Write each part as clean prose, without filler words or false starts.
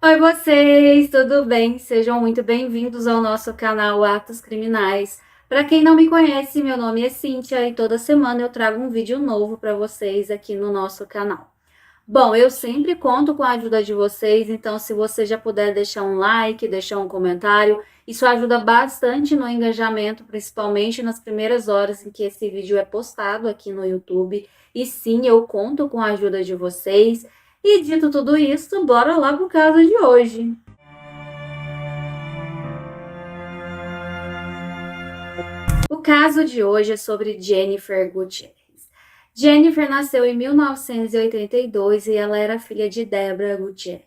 Oi, vocês, tudo bem? Sejam muito bem-vindos ao nosso canal Atos Criminais. Para quem não me conhece, meu nome é Cíntia e toda semana eu trago um vídeo novo para vocês aqui no nosso canal. Bom, eu sempre conto com a ajuda de vocês, então se você já puder deixar um like, deixar um comentário, isso ajuda bastante no engajamento, principalmente nas primeiras horas em que esse vídeo é postado aqui no YouTube. E sim, eu conto com a ajuda de vocês. E dito tudo isso, bora lá pro caso de hoje. O caso de hoje é sobre Jennifer Gutierrez. Jennifer nasceu em 1982 e ela era filha de Deborah Gutierrez.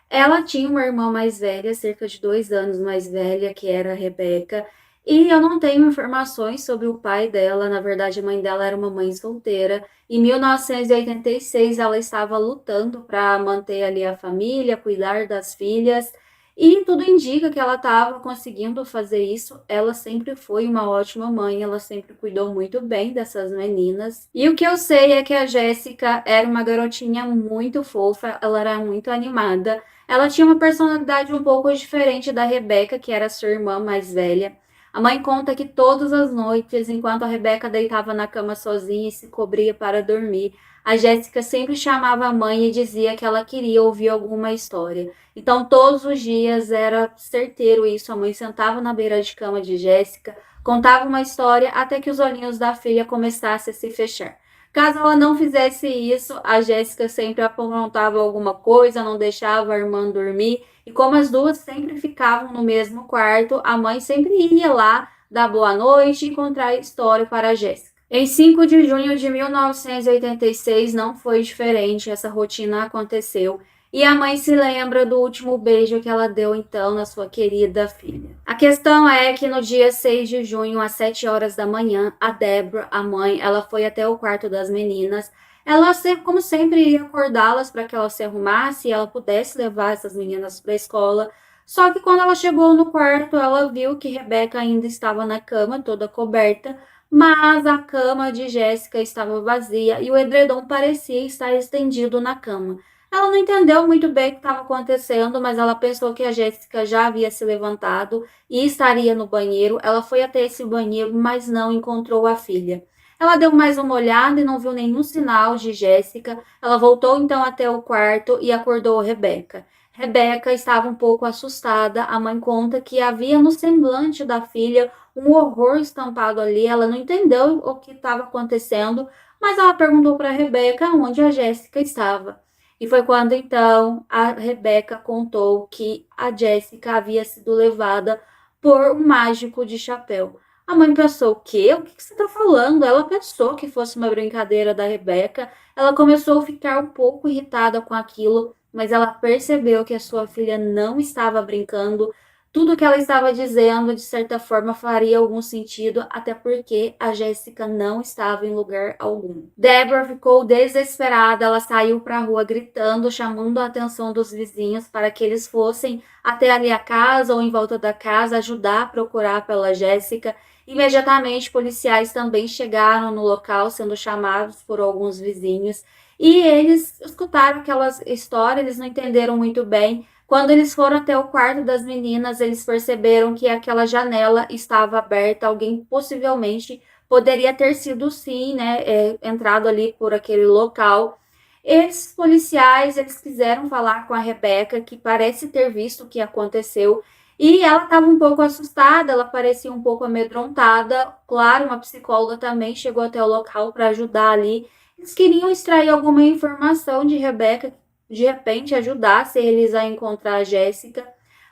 Ela tinha uma irmã mais velha, cerca de 2 anos mais velha, que era a Rebecca, e eu não tenho informações sobre o pai dela. Na verdade, a mãe dela era uma mãe solteira. Em 1986, ela estava lutando para manter ali a família, cuidar das filhas, e tudo indica que ela estava conseguindo fazer isso. Ela sempre foi uma ótima mãe, ela sempre cuidou muito bem dessas meninas. E o que eu sei é que a Jéssica era uma garotinha muito fofa, ela era muito animada. Ela tinha uma personalidade um pouco diferente da Rebeca, que era sua irmã mais velha. A mãe conta que todas as noites, enquanto a Rebeca deitava na cama sozinha e se cobria para dormir, a Jéssica sempre chamava a mãe e dizia que ela queria ouvir alguma história. Então, todos os dias era certeiro isso. A mãe sentava na beira de cama de Jéssica, contava uma história até que os olhinhos da filha começassem a se fechar. Caso ela não fizesse isso, a Jéssica sempre aprontava alguma coisa, não deixava a irmã dormir. E como as duas sempre ficavam no mesmo quarto, a mãe sempre ia lá dar boa noite e contar a história para a Jéssica. Em 5 de junho de 1986 não foi diferente, essa rotina aconteceu e a mãe se lembra do último beijo que ela deu então na sua querida filha. A questão é que no dia 6 de junho, às 7 horas da manhã, a Deborah, a mãe, ela foi até o quarto das meninas. Ela, como sempre, ia acordá-las para que ela se arrumasse e ela pudesse levar essas meninas para a escola. Só que quando ela chegou no quarto, ela viu que Rebeca ainda estava na cama, toda coberta, mas a cama de Jéssica estava vazia e o edredom parecia estar estendido na cama. Ela não entendeu muito bem o que estava acontecendo, mas ela pensou que a Jéssica já havia se levantado e estaria no banheiro. Ela foi até esse banheiro, mas não encontrou a filha. Ela deu mais uma olhada e não viu nenhum sinal de Jéssica. Ela voltou então até o quarto e acordou Rebeca. Rebeca estava um pouco assustada. A mãe conta que havia no semblante da filha um horror estampado ali. Ela não entendeu o que estava acontecendo, mas ela perguntou para Rebeca onde a Jéssica estava. E foi quando então a Rebeca contou que a Jéssica havia sido levada por um mágico de chapéu. A mãe pensou: o quê? O que você está falando? Ela pensou que fosse uma brincadeira da Rebeca. Ela começou a ficar um pouco irritada com aquilo, mas ela percebeu que a sua filha não estava brincando. Tudo que ela estava dizendo, de certa forma, faria algum sentido, até porque a Jéssica não estava em lugar algum. Deborah ficou desesperada, ela saiu para a rua gritando, chamando a atenção dos vizinhos para que eles fossem até ali a casa ou em volta da casa ajudar a procurar pela Jéssica. Imediatamente, policiais também chegaram no local, sendo chamados por alguns vizinhos, e eles escutaram aquela história, eles não entenderam muito bem. Quando eles foram até o quarto das meninas, eles perceberam que aquela janela estava aberta. Alguém possivelmente poderia ter sido, sim, né, entrado ali por aquele local. Esses policiais, eles quiseram falar com a Rebeca, que parece ter visto o que aconteceu, e ela estava um pouco assustada, ela parecia um pouco amedrontada. Claro, uma psicóloga também chegou até o local para ajudar ali. Eles queriam extrair alguma informação de Rebeca, de repente ajudasse eles a encontrar a Jéssica.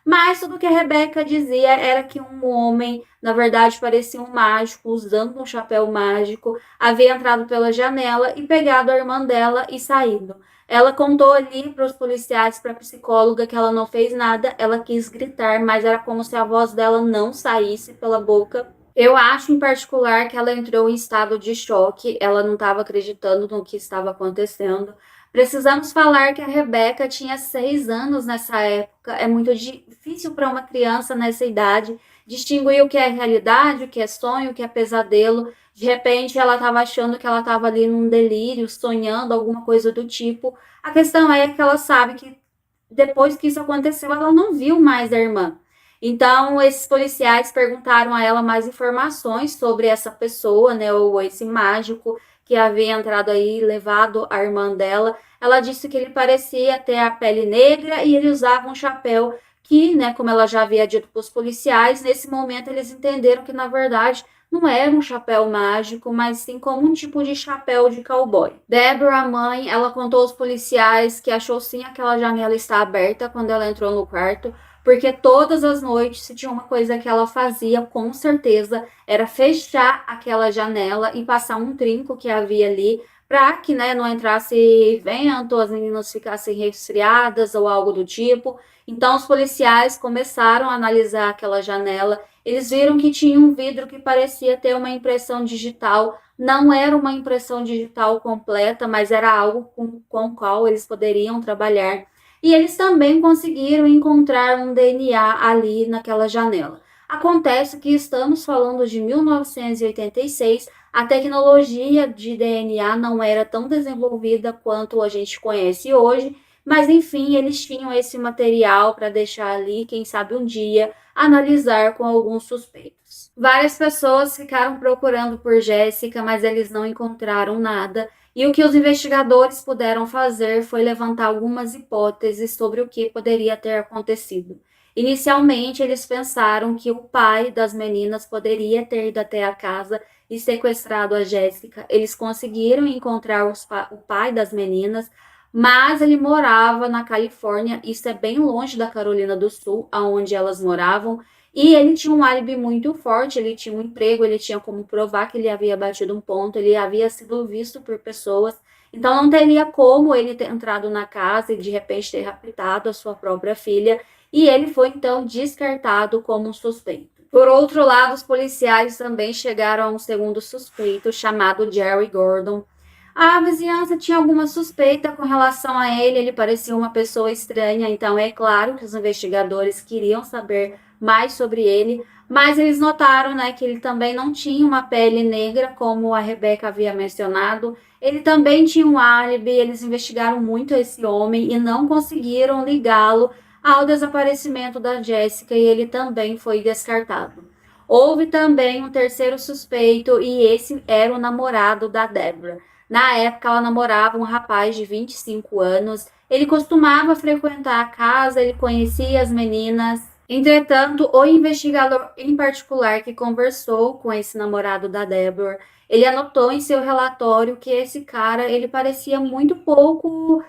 Mas tudo que a Rebeca dizia era que um homem, na verdade parecia um mágico, usando um chapéu mágico, havia entrado pela janela e pegado a irmã dela e saído. Ela contou ali para os policiais, para a psicóloga, que ela não fez nada, ela quis gritar, mas era como se a voz dela não saísse pela boca. Eu acho em particular que ela entrou em estado de choque, ela não estava acreditando no que estava acontecendo. Precisamos falar que a Rebeca tinha 6 anos nessa época. É muito difícil para uma criança nessa idade distinguir o que é realidade, o que é sonho, o que é pesadelo. De repente, ela estava achando que ela estava ali num delírio, sonhando alguma coisa do tipo. A questão é que ela sabe que depois que isso aconteceu, ela não viu mais a irmã. Então, esses policiais perguntaram a ela mais informações sobre essa pessoa, né, ou esse mágico que havia entrado aí e levado a irmã dela. Ela disse que ele parecia ter a pele negra e ele usava um chapéu que, né, como ela já havia dito para os policiais, nesse momento eles entenderam que, na verdade, não era um chapéu mágico, mas sim como um tipo de chapéu de cowboy. Deborah, a mãe, ela contou aos policiais que achou sim aquela janela estar aberta quando ela entrou no quarto, porque todas as noites, se tinha uma coisa que ela fazia, com certeza, era fechar aquela janela e passar um trinco que havia ali, para que, né, não entrasse vento, as meninas ficassem resfriadas ou algo do tipo. Então, os policiais começaram a analisar aquela janela. Eles viram que tinha um vidro que parecia ter uma impressão digital. Não era uma impressão digital completa, mas era algo com o qual eles poderiam trabalhar. E eles também conseguiram encontrar um DNA ali naquela janela. Acontece que estamos falando de 1986, a tecnologia de DNA não era tão desenvolvida quanto a gente conhece hoje, mas enfim, eles tinham esse material para deixar ali, quem sabe um dia, analisar com alguns suspeitos. Várias pessoas ficaram procurando por Jéssica, mas eles não encontraram nada. E o que os investigadores puderam fazer foi levantar algumas hipóteses sobre o que poderia ter acontecido. Inicialmente, eles pensaram que o pai das meninas poderia ter ido até a casa e sequestrado a Jéssica. Eles conseguiram encontrar o pai das meninas, mas ele morava na Califórnia, isso é bem longe da Carolina do Sul, aonde elas moravam, e ele tinha um álibi muito forte, ele tinha um emprego, ele tinha como provar que ele havia batido um ponto, ele havia sido visto por pessoas, então não teria como ele ter entrado na casa e de repente ter raptado a sua própria filha, e ele foi então descartado como um suspeito. Por outro lado, os policiais também chegaram a um segundo suspeito chamado Jerry Gordon. A vizinhança tinha alguma suspeita com relação a ele, ele parecia uma pessoa estranha, então é claro que os investigadores queriam saber mais sobre ele, mas eles notaram, né, que ele também não tinha uma pele negra, como a Rebeca havia mencionado. Ele também tinha um álibi, eles investigaram muito esse homem e não conseguiram ligá-lo ao desaparecimento da Jéssica e ele também foi descartado. Houve também um terceiro suspeito e esse era o namorado da Deborah. Na época, ela namorava um rapaz de 25 anos. Ele costumava frequentar a casa, ele conhecia as meninas. Entretanto, o investigador em particular que conversou com esse namorado da Deborah, ele anotou em seu relatório que esse cara, ele parecia muito pouco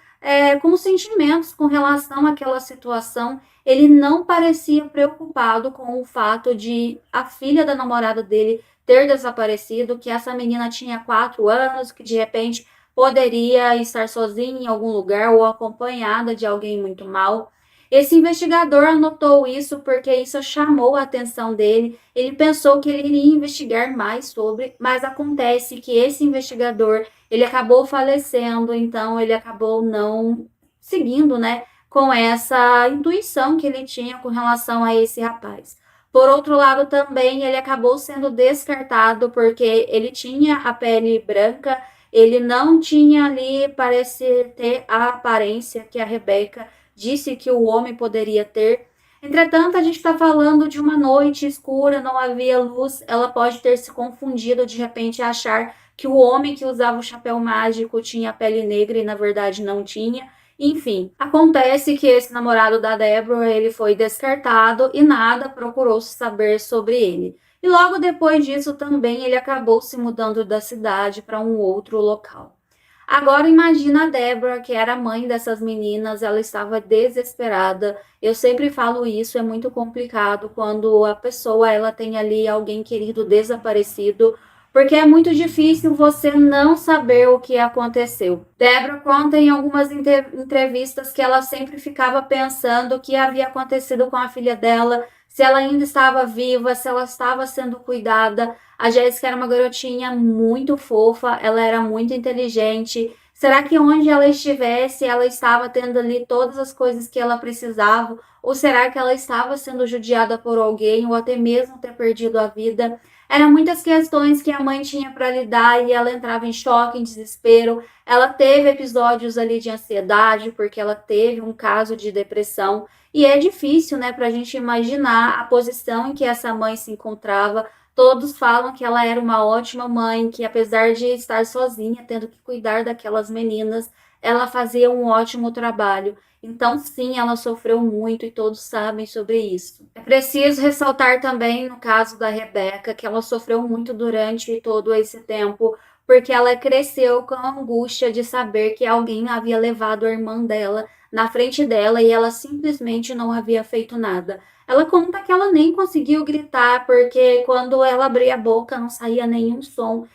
com sentimentos com relação àquela situação. Ele não parecia preocupado com o fato de a filha da namorada dele ter desaparecido, que essa menina tinha 4 anos, que de repente poderia estar sozinha em algum lugar ou acompanhada de alguém muito mal. Esse investigador anotou isso porque isso chamou a atenção dele. Ele pensou que ele iria investigar mais sobre, mas acontece que esse investigador, ele acabou falecendo, então ele acabou não seguindo, né, com essa intuição que ele tinha com relação a esse rapaz. Por outro lado, também ele acabou sendo descartado porque ele tinha a pele branca, ele não tinha ali, parece ter a aparência que a Rebeca disse que o homem poderia ter. Entretanto, a gente está falando de uma noite escura, não havia luz, ela pode ter se confundido de repente achar que o homem que usava o chapéu mágico tinha pele negra e na verdade não tinha. Enfim, acontece que esse namorado da Deborah, ele foi descartado e nada procurou-se saber sobre ele. E logo depois disso também ele acabou se mudando da cidade para um outro local. Agora imagina a Deborah, que era a mãe dessas meninas, ela estava desesperada. Eu sempre falo isso, é muito complicado quando a pessoa ela tem ali alguém querido desaparecido, porque é muito difícil você não saber o que aconteceu. Deborah conta em algumas entrevistas que ela sempre ficava pensando o que havia acontecido com a filha dela, se ela ainda estava viva, se ela estava sendo cuidada. A Jéssica era uma garotinha muito fofa, ela era muito inteligente. Será que onde ela estivesse, ela estava tendo ali todas as coisas que ela precisava? Ou será que ela estava sendo judiada por alguém, ou até mesmo ter perdido a vida? Eram muitas questões que a mãe tinha para lidar e ela entrava em choque, em desespero. Ela teve episódios ali de ansiedade, porque ela teve um caso de depressão. E é difícil, né, para a gente imaginar a posição em que essa mãe se encontrava. Todos falam que ela era uma ótima mãe, que apesar de estar sozinha, tendo que cuidar daquelas meninas, ela fazia um ótimo trabalho. Então, sim, ela sofreu muito e todos sabem sobre isso. É preciso ressaltar também, no caso da Rebeca, que ela sofreu muito durante todo esse tempo, porque ela cresceu com a angústia de saber que alguém havia levado a irmã dela na frente dela e ela simplesmente não havia feito nada. Ela conta que ela nem conseguiu gritar, porque quando ela abria a boca não saía nenhum som.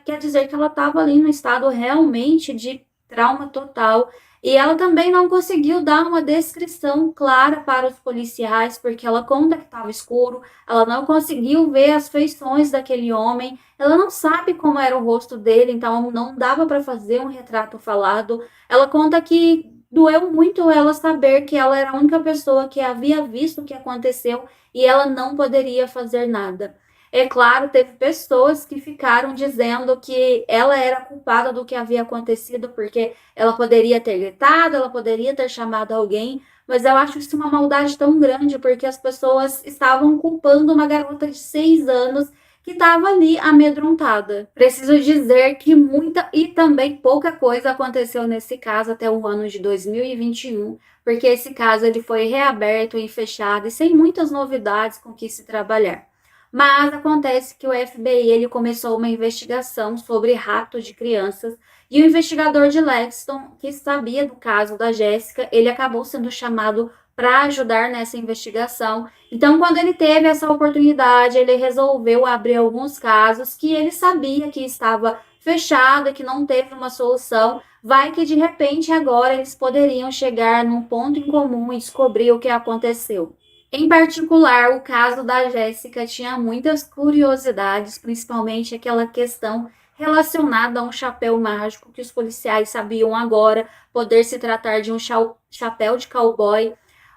Quer dizer que ela estava ali no estado realmente de trauma total. E ela também não conseguiu dar uma descrição clara para os policiais, porque ela conta que estava escuro, ela não conseguiu ver as feições daquele homem, ela não sabe como era o rosto dele, então não dava para fazer um retrato falado. Ela conta que doeu muito ela saber que ela era a única pessoa que havia visto o que aconteceu e ela não poderia fazer nada. É claro, teve pessoas que ficaram dizendo que ela era culpada do que havia acontecido, porque ela poderia ter gritado, ela poderia ter chamado alguém, mas eu acho isso uma maldade tão grande, porque as pessoas estavam culpando uma garota de 6 anos que estava ali amedrontada. Preciso dizer que muita e também pouca coisa aconteceu nesse caso até o ano de 2021, porque esse caso ele foi reaberto e fechado e sem muitas novidades com que se trabalhar. Mas acontece que o FBI ele começou uma investigação sobre rapto de crianças e o investigador de Lexington, que sabia do caso da Jéssica, ele acabou sendo chamado para ajudar nessa investigação. Então, quando ele teve essa oportunidade, ele resolveu abrir alguns casos que ele sabia que estava fechado e que não teve uma solução. Vai que de repente agora eles poderiam chegar num ponto em comum e descobrir o que aconteceu. Em particular, o caso da Jéssica tinha muitas curiosidades, principalmente aquela questão relacionada a um chapéu mágico que os policiais sabiam agora poder se tratar de um chapéu de cowboy.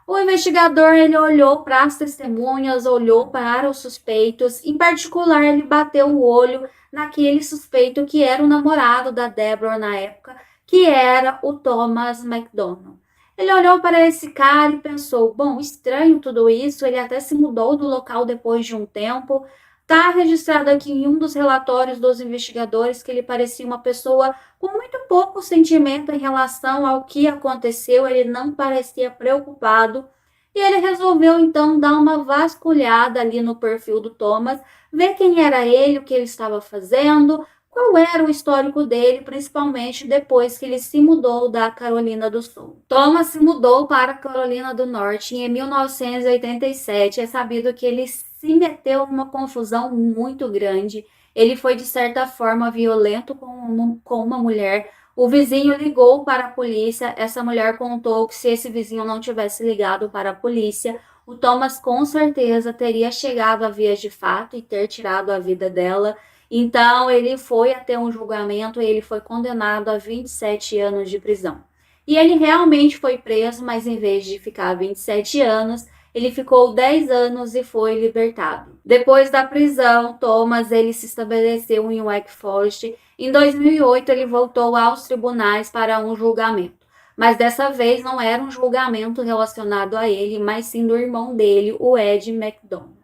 O investigador ele olhou para as testemunhas, olhou para os suspeitos, em particular ele bateu o olho naquele suspeito que era o namorado da Deborah na época, que era o Thomas McDonald. Ele olhou para esse cara e pensou: bom, estranho tudo isso, ele até se mudou do local depois de um tempo. Está registrado aqui em um dos relatórios dos investigadores que ele parecia uma pessoa com muito pouco sentimento em relação ao que aconteceu, ele não parecia preocupado. E ele resolveu então dar uma vasculhada ali no perfil do Thomas, ver quem era ele, o que ele estava fazendo, qual era o histórico dele, principalmente depois que ele se mudou da Carolina do Sul. Thomas se mudou para a Carolina do Norte em 1987. É sabido que ele se meteu numa confusão muito grande. Ele foi, de certa forma, violento com uma mulher. O vizinho ligou para a polícia. Essa mulher contou que se esse vizinho não tivesse ligado para a polícia, o Thomas com certeza teria chegado a vias de fato e ter tirado a vida dela. Então, ele foi até um julgamento e ele foi condenado a 27 anos de prisão. E ele realmente foi preso, mas em vez de ficar 27 anos, ele ficou 10 anos e foi libertado. Depois da prisão, Thomas ele se estabeleceu em Wake Forest. Em 2008, ele voltou aos tribunais para um julgamento. Mas dessa vez não era um julgamento relacionado a ele, mas sim do irmão dele, o Ed McDonald.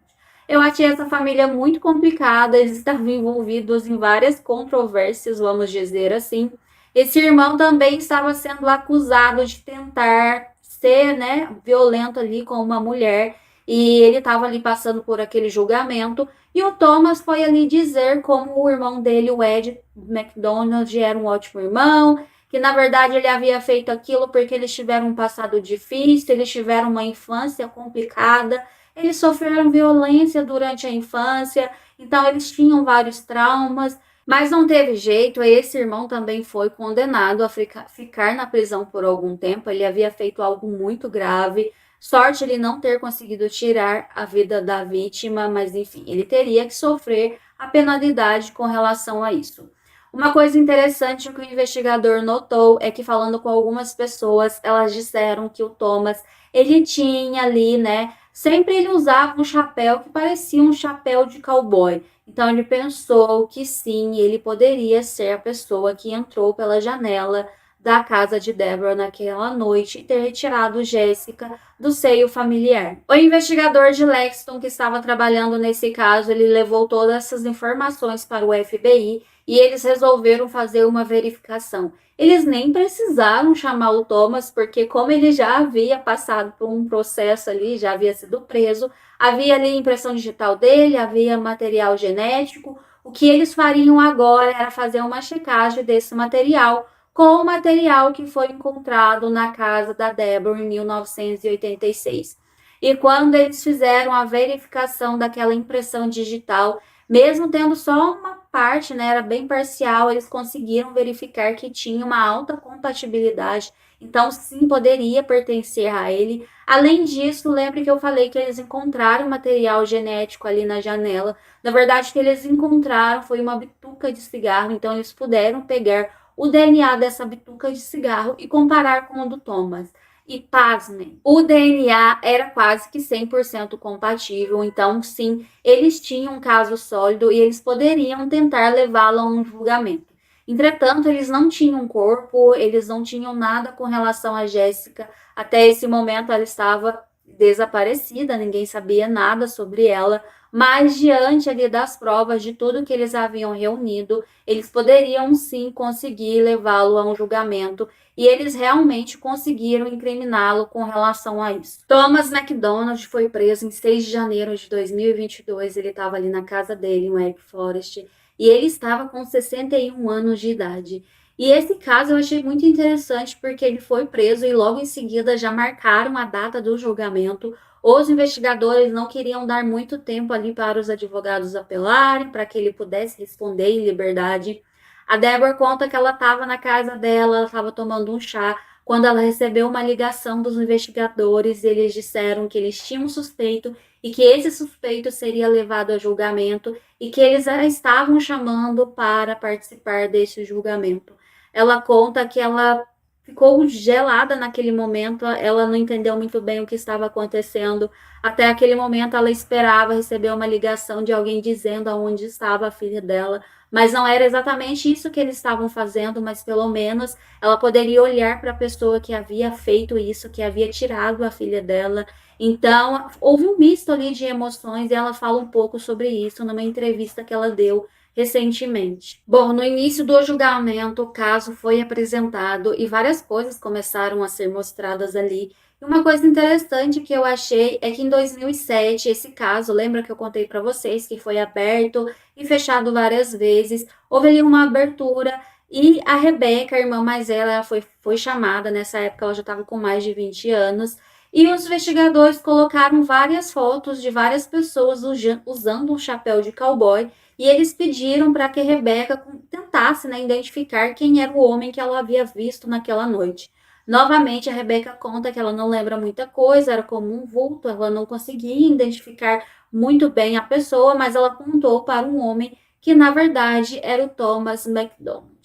Eu achei essa família muito complicada, eles estavam envolvidos em várias controvérsias, vamos dizer assim. Esse irmão também estava sendo acusado de tentar ser, né, violento ali com uma mulher, e ele estava ali passando por aquele julgamento, e o Thomas foi ali dizer como o irmão dele, o Ed McDonald, era um ótimo irmão, que na verdade ele havia feito aquilo porque eles tiveram um passado difícil, eles tiveram uma infância complicada, eles sofreram violência durante a infância, então eles tinham vários traumas, mas não teve jeito. Esse irmão também foi condenado a ficar na prisão por algum tempo. Ele havia feito algo muito grave. Sorte ele não ter conseguido tirar a vida da vítima, mas enfim, ele teria que sofrer a penalidade com relação a isso. Uma coisa interessante que o investigador notou é que, falando com algumas pessoas, elas disseram que o Thomas, ele tinha ali, né, sempre ele usava um chapéu que parecia um chapéu de cowboy. Então ele pensou que sim, ele poderia ser a pessoa que entrou pela janela da casa de Deborah naquela noite e ter retirado Jéssica do seio familiar. O investigador de Lexington, que estava trabalhando nesse caso, ele levou todas essas informações para o FBI e eles resolveram fazer uma verificação. Eles nem precisaram chamar o Thomas, porque como ele já havia passado por um processo ali, já havia sido preso, havia ali impressão digital dele, havia material genético. O que eles fariam agora era fazer uma checagem desse material com o material que foi encontrado na casa da Deborah em 1986. E quando eles fizeram a verificação daquela impressão digital, mesmo tendo só uma parte, né, era bem parcial, eles conseguiram verificar que tinha uma alta compatibilidade, então sim, poderia pertencer a ele. Além disso, lembre que eu falei que eles encontraram material genético ali na janela. Na verdade, o que eles encontraram foi uma bituca de cigarro, então eles puderam pegar o DNA dessa bituca de cigarro e comparar com o do Thomas. E pasmem, o DNA era quase que 100% compatível, então sim, eles tinham um caso sólido e eles poderiam tentar levá-lo a um julgamento. Entretanto, eles não tinham corpo, eles não tinham nada com relação a Jéssica. Até esse momento ela estava desaparecida, ninguém sabia nada sobre ela, mas diante ali das provas de tudo que eles haviam reunido, eles poderiam sim conseguir levá-lo a um julgamento e eles realmente conseguiram incriminá-lo com relação a isso. Thomas MacDonald foi preso em 6 de janeiro de 2022, ele estava ali na casa dele, em Wake Forest, e ele estava com 61 anos de idade. E esse caso eu achei muito interessante porque ele foi preso e logo em seguida já marcaram a data do julgamento. Os investigadores não queriam dar muito tempo ali para os advogados apelarem, para que ele pudesse responder em liberdade. A Deborah conta que ela estava na casa dela, ela estava tomando um chá, quando ela recebeu uma ligação dos investigadores. Eles disseram que eles tinham um suspeito e que esse suspeito seria levado a julgamento e que eles a estavam chamando para participar desse julgamento. Ela conta que ela ficou gelada naquele momento, ela não entendeu muito bem o que estava acontecendo. Até aquele momento ela esperava receber uma ligação de alguém dizendo aonde estava a filha dela, mas não era exatamente isso que eles estavam fazendo, mas pelo menos ela poderia olhar para a pessoa que havia feito isso, que havia tirado a filha dela. Então, houve um misto ali de emoções e ela fala um pouco sobre isso numa entrevista que ela deu recentemente. Bom, no início do julgamento, o caso foi apresentado e várias coisas começaram a ser mostradas ali. E uma coisa interessante que eu achei é que em 2007, esse caso, lembra que eu contei para vocês que foi aberto e fechado várias vezes, houve ali uma abertura e a Rebeca, a irmã mais velha, ela foi chamada. Nessa época ela já estava com mais de 20 anos. E os investigadores colocaram várias fotos de várias pessoas usando um chapéu de cowboy e eles pediram para que Rebeca tentasse, né, identificar quem era o homem que ela havia visto naquela noite. Novamente, a Rebeca conta que ela não lembra muita coisa, era como um vulto, ela não conseguia identificar muito bem a pessoa, mas ela apontou para um homem que, na verdade, era o Thomas MacDonald.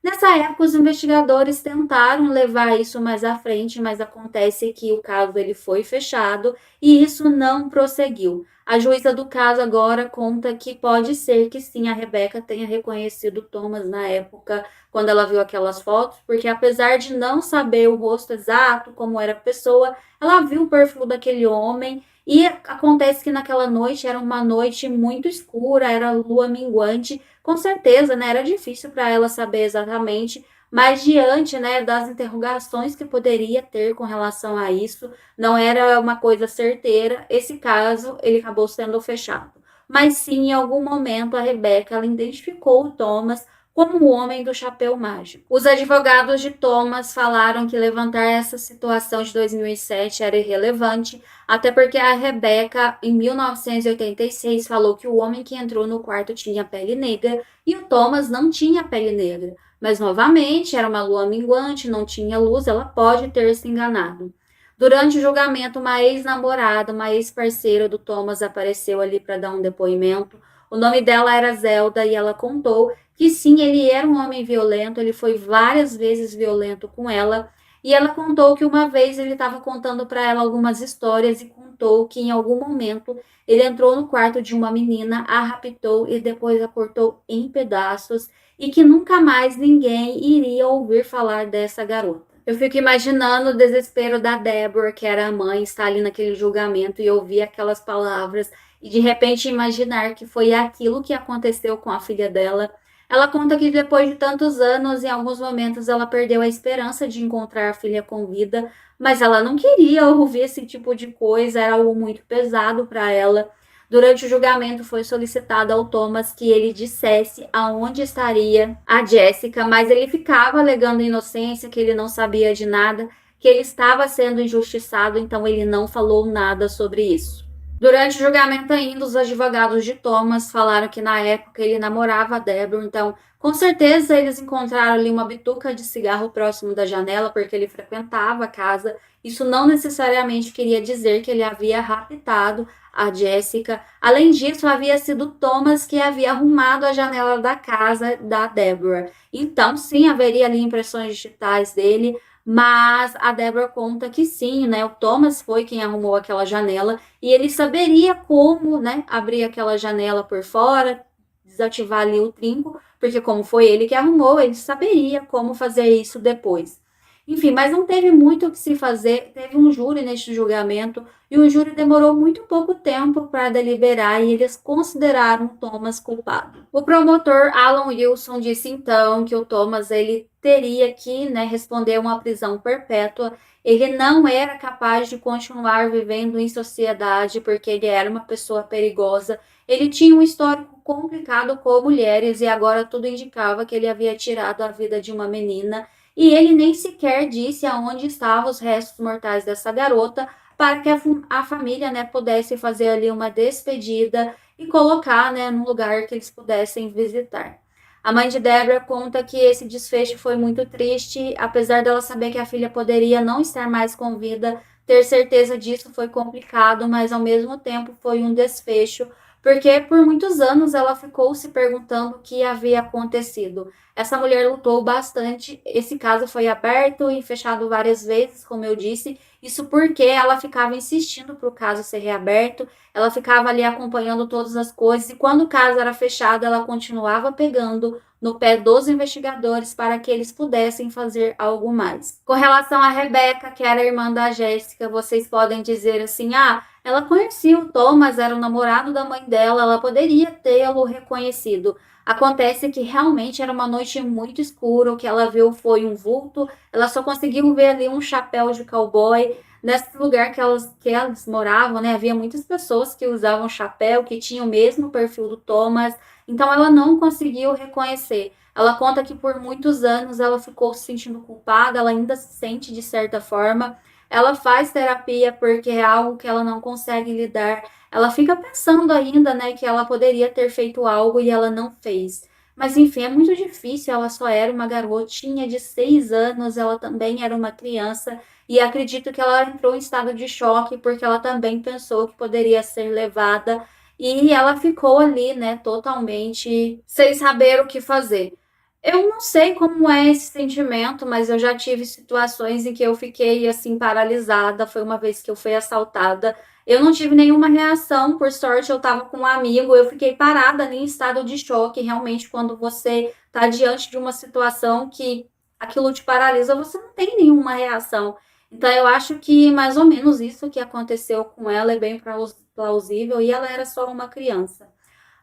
Nessa época, os investigadores tentaram levar isso mais à frente, mas acontece que o caso ele foi fechado e isso não prosseguiu. A juíza do caso agora conta que pode ser que sim, a Rebeca tenha reconhecido Thomas na época, quando ela viu aquelas fotos, porque apesar de não saber o rosto exato, como era a pessoa, ela viu o perfil daquele homem. E acontece que naquela noite era uma noite muito escura, era lua minguante, com certeza, né, era difícil para ela saber exatamente, mas diante, né, das interrogações que poderia ter com relação a isso, não era uma coisa certeira. Esse caso, ele acabou sendo fechado. Mas sim, em algum momento, a Rebeca, ela identificou o Thomas como o homem do chapéu mágico. Os advogados de Thomas falaram que levantar essa situação de 2007 era irrelevante, até porque a Rebeca, em 1986, falou que o homem que entrou no quarto tinha pele negra e o Thomas não tinha pele negra. Mas, novamente, era uma lua minguante, não tinha luz, ela pode ter se enganado. Durante o julgamento, uma ex-namorada, uma ex-parceira do Thomas apareceu ali para dar um depoimento. O nome dela era Zelda e ela contou que sim, ele era um homem violento, ele foi várias vezes violento com ela. E ela contou que uma vez ele estava contando para ela algumas histórias e contou que em algum momento ele entrou no quarto de uma menina, a raptou e depois a cortou em pedaços e que nunca mais ninguém iria ouvir falar dessa garota. Eu fico imaginando o desespero da Deborah, que era a mãe, estar ali naquele julgamento e ouvir aquelas palavras e de repente imaginar que foi aquilo que aconteceu com a filha dela. Ela conta que depois de tantos anos, em alguns momentos ela perdeu a esperança de encontrar a filha com vida, mas ela não queria ouvir esse tipo de coisa, era algo muito pesado para ela. Durante o julgamento foi solicitado ao Thomas que ele dissesse aonde estaria a Jessica, mas ele ficava alegando inocência, que ele não sabia de nada, que ele estava sendo injustiçado, então ele não falou nada sobre isso. Durante o julgamento ainda, os advogados de Thomas falaram que na época ele namorava a Deborah, então com certeza eles encontraram ali uma bituca de cigarro próximo da janela, porque ele frequentava a casa. Isso não necessariamente queria dizer que ele havia raptado a Jessica. Além disso, havia sido Thomas que havia arrumado a janela da casa da Deborah. Então, sim, haveria ali impressões digitais dele, mas a Deborah conta que sim, né? O Thomas foi quem arrumou aquela janela e ele saberia como, né, abrir aquela janela por fora, desativar ali o trinco, porque como foi ele que arrumou, ele saberia como fazer isso depois. Enfim, mas não teve muito o que se fazer. Teve um júri neste julgamento e o júri demorou muito pouco tempo para deliberar e eles consideraram Thomas culpado. O promotor Alan Wilson disse então que o Thomas ele teria que, né, responder uma prisão perpétua. Ele não era capaz de continuar vivendo em sociedade porque ele era uma pessoa perigosa. Ele tinha um histórico complicado com mulheres e agora tudo indicava que ele havia tirado a vida de uma menina. E ele nem sequer disse aonde estavam os restos mortais dessa garota para que a família, né, pudesse fazer ali uma despedida e colocar, né, num lugar que eles pudessem visitar. A mãe de Deborah conta que esse desfecho foi muito triste, apesar dela saber que a filha poderia não estar mais com vida, ter certeza disso foi complicado, mas ao mesmo tempo foi um desfecho, porque por muitos anos ela ficou se perguntando o que havia acontecido. Essa mulher lutou bastante. Esse caso foi aberto e fechado várias vezes, como eu disse. Isso porque ela ficava insistindo para o caso ser reaberto. Ela ficava ali acompanhando todas as coisas. E quando o caso era fechado, ela continuava pegando no pé dos investigadores para que eles pudessem fazer algo mais. Com relação a Rebecca, que era irmã da Jéssica, vocês podem dizer assim: ah, ela conhecia o Thomas, era o namorado da mãe dela, ela poderia tê-lo reconhecido. Acontece que realmente era uma noite muito escura, o que ela viu foi um vulto, ela só conseguiu ver ali um chapéu de cowboy. Nesse lugar que elas moravam, né, havia muitas pessoas que usavam chapéu, que tinham o mesmo perfil do Thomas, então ela não conseguiu reconhecer. Ela conta que por muitos anos ela ficou se sentindo culpada, ela ainda se sente de certa forma. Ela faz terapia porque é algo que ela não consegue lidar. Ela fica pensando ainda, né, que ela poderia ter feito algo e ela não fez. Mas enfim, é muito difícil. Ela só era uma garotinha de 6 anos, ela também era uma criança. E acredito que ela entrou em estado de choque porque ela também pensou que poderia ser levada. E ela ficou ali, né, totalmente sem saber o que fazer. Eu não sei como é esse sentimento, mas eu já tive situações em que eu fiquei assim paralisada. Foi uma vez que eu fui assaltada. Eu não tive nenhuma reação, por sorte eu estava com um amigo, eu fiquei parada ali em estado de choque. Realmente, quando você está diante de uma situação que aquilo te paralisa, você não tem nenhuma reação. Então, eu acho que mais ou menos isso que aconteceu com ela é bem plausível e ela era só uma criança.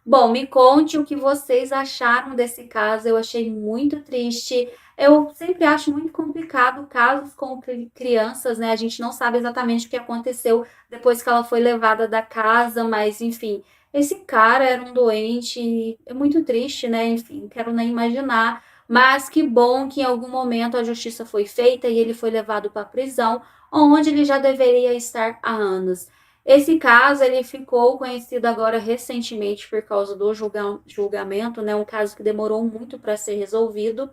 Bom, me conte o que vocês acharam desse caso. Eu achei muito triste. Eu sempre acho muito complicado casos com crianças, né? A gente não sabe exatamente o que aconteceu depois que ela foi levada da casa, mas enfim, esse cara era um doente. É muito triste, né? Enfim, não quero nem imaginar. Mas que bom que em algum momento a justiça foi feita e ele foi levado para a prisão, onde ele já deveria estar há anos. Esse caso ele ficou conhecido agora recentemente por causa do julgamento, né? Um caso que demorou muito para ser resolvido.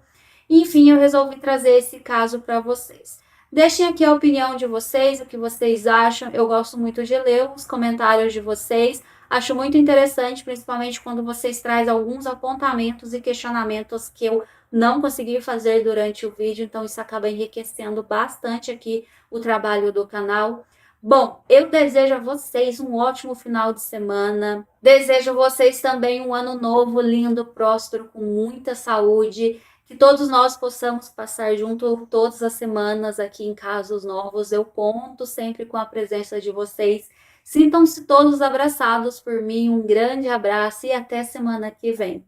Enfim, eu resolvi trazer esse caso para vocês. Deixem aqui a opinião de vocês, o que vocês acham. Eu gosto muito de ler os comentários de vocês. Acho muito interessante, principalmente quando vocês trazem alguns apontamentos e questionamentos que eu não consegui fazer durante o vídeo, então isso acaba enriquecendo bastante aqui o trabalho do canal. Bom, eu desejo a vocês um ótimo final de semana. Desejo a vocês também um ano novo, lindo, próspero, com muita saúde. Que todos nós possamos passar junto todas as semanas aqui em Casos Novos. Eu conto sempre com a presença de vocês. Sintam-se todos abraçados por mim. Um grande abraço e até semana que vem.